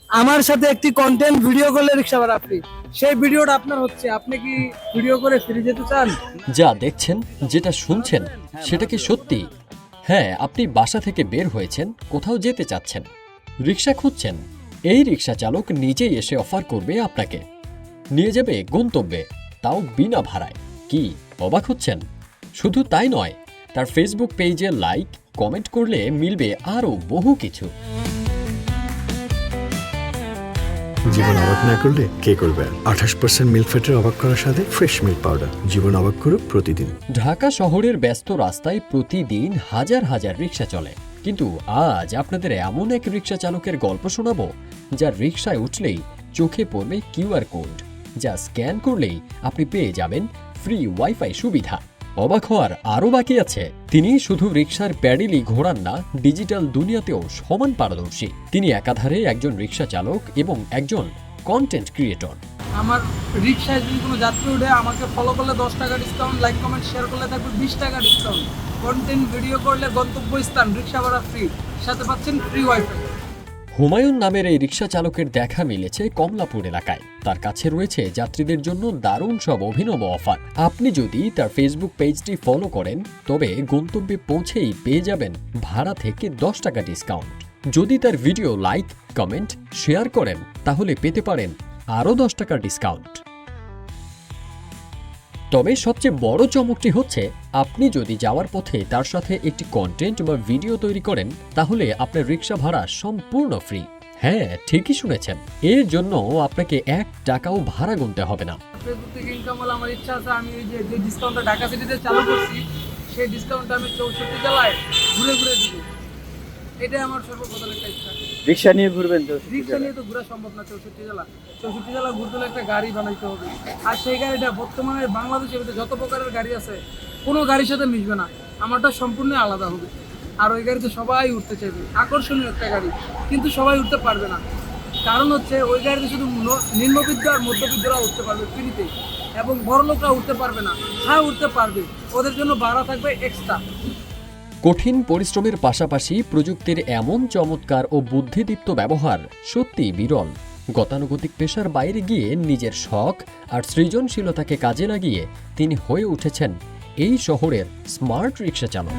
আমার সাথে একটি কন্টেন্ট ভিডিও করলে রিক্সা ভাড়া ফ্রি, সেই ভিডিওটা আপনার হচ্ছে, আপনি কি ভিডিও করে ফ্রি যেতে চান? যা দেখছেন, যেটা শুনছেন, সেটা কি সত্যি? হ্যাঁ, আপনি বাসা থেকে বের হয়েছেন, কোথাও যেতে চাচ্ছেন, রিক্সা খুঁজছেন। এই রিক্সা চালক নিজেই এসে অফার করবে আপনাকে, নিয়ে যাবে গন্তব্যে, তাও বিনা ভাড়ায়। কি অবাক হচ্ছেন? শুধু তাই নয়, তার ফেসবুক পেজে লাইক কমেন্ট করলে মিলবে আরও বহু কিছু। জীবন অবাক না করলে কে করবে? 28% মিল্ক ফ্যাটের অবাক করার সাথে ফ্রেশ মিল্ক পাউডার। জীবন অবাক করুক প্রতিদিন। ঢাকা শহরের ব্যস্ত রাস্তায় প্রতিদিন হাজার হাজার রিক্সা চলে, কিন্তু আজ আপনাদের এমন এক রিক্সা চালকের গল্প শোনাবো, যার রিক্সায় উঠলেই চোখে পড়বে কিউআর কোড, যা স্ক্যান করলেই আপনি পেয়ে যাবেন ফ্রি ওয়াইফাই সুবিধা। অবাক হওয়ার আরও বাকি আছে। তিনি শুধু রিক্সার প্যাডেলই ঘোরান না, ডিজিটাল দুনিয়াতেও সমান পারদর্শী। তিনি একাধারে একজন রিক্সা চালক এবং একজন কন্টেন্ট ক্রিয়েটর। আমার রিক্সায় যদি কোনো যাত্রী উঠে আমাকে ফলো করলে 10 টাকা ডিসকাউন্ট, লাইক কমেন্ট শেয়ার করলে থাকবে 20 টাকা ডিসকাউন্ট, কন্টেন্ট ভিডিও করলে গন্তব্যস্থান রিক্সা ভাড়া ফ্রি, সাথে পাচ্ছেন ফ্রি ওয়াইফাই। হুমায়ুন নামের এই রিক্সা চালকের দেখা মিলেছে কমলাপুর এলাকায়। তার কাছে রয়েছে যাত্রীদের জন্য দারুণ সব অভিনব অফার। আপনি যদি তার ফেসবুক পেজটি ফলো করেন, তবে গন্তব্যে পৌঁছেই পেয়ে যাবেন ভাড়া থেকে 10 টাকা ডিসকাউন্ট। যদি তার ভিডিও লাইক কমেন্ট শেয়ার করেন, তাহলে পেতে পারেন আরও 10 টাকা ডিসকাউন্ট। তবে সবচেয়ে বড় চমকটি হচ্ছে, আপনি যদি যাওয়ার পথে তার সাথে একটি কন্টেন্ট বা ভিডিও তৈরি করেন, তাহলে আপনার রিক্সা ভাড়া সম্পূর্ণ ফ্রি। হ্যাঁ, ঠিকই শুনেছেন, এর জন্য আপনাকে 1 টাকাও ভাড়া গুনতে হবে না। ফেসবুক থেকে ইনকাম হলে আমার ইচ্ছা আছে আমি এই যে ডিসকাউন্টটা ঢাকা সিটিতে চালু করছি, সেই ডিসকাউন্টটা আমি 64 জেলায় ঘুরে ঘুরে দিব। এটাই আমার সর্বপ্রথম একটা ইচ্ছা। রিক্সা নিয়ে ঘুরবেন তো? রিক্সা নিয়ে তো ঘোরা সম্ভব না 64 জেলা। 64 জেলা ঘুরতে হলে একটা গাড়ি বানাইতে হবে, আর সেই গাড়িটা বর্তমানে বাংলাদেশের ভিতরে যত প্রকারের গাড়ি আছে কোনো গাড়ির সাথে মিশবে না, আমারটা সম্পূর্ণ আলাদা হবে। আর ওই গাড়িতে সবাই উঠতে চাইবে, আকর্ষণীয় একটা গাড়ি, কিন্তু সবাই উঠতে পারবে না। কারণ হচ্ছে ওই গাড়িতে শুধু নিম্নবিত্ত আর মধ্যবিত্তরা উঠতে পারবে ফ্রিতে, এবং বড় লোকরা উঠতে পারবে না। হ্যাঁ, উঠতে পারবে, ওদের জন্য ভাড়া থাকবে এক্সট্রা। কঠিন পরিশ্রমের পাশাপাশি প্রযুক্তির এমন চমৎকার ও বুদ্ধিদীপ্ত ব্যবহার সত্যিই বিরল। গতানুগতিক পেশার বাইরে গিয়ে নিজের শখ আর সৃজনশীলতাকে কাজে লাগিয়ে তিনি হয়ে উঠেছেন এই শহরের স্মার্ট রিক্সা চালক।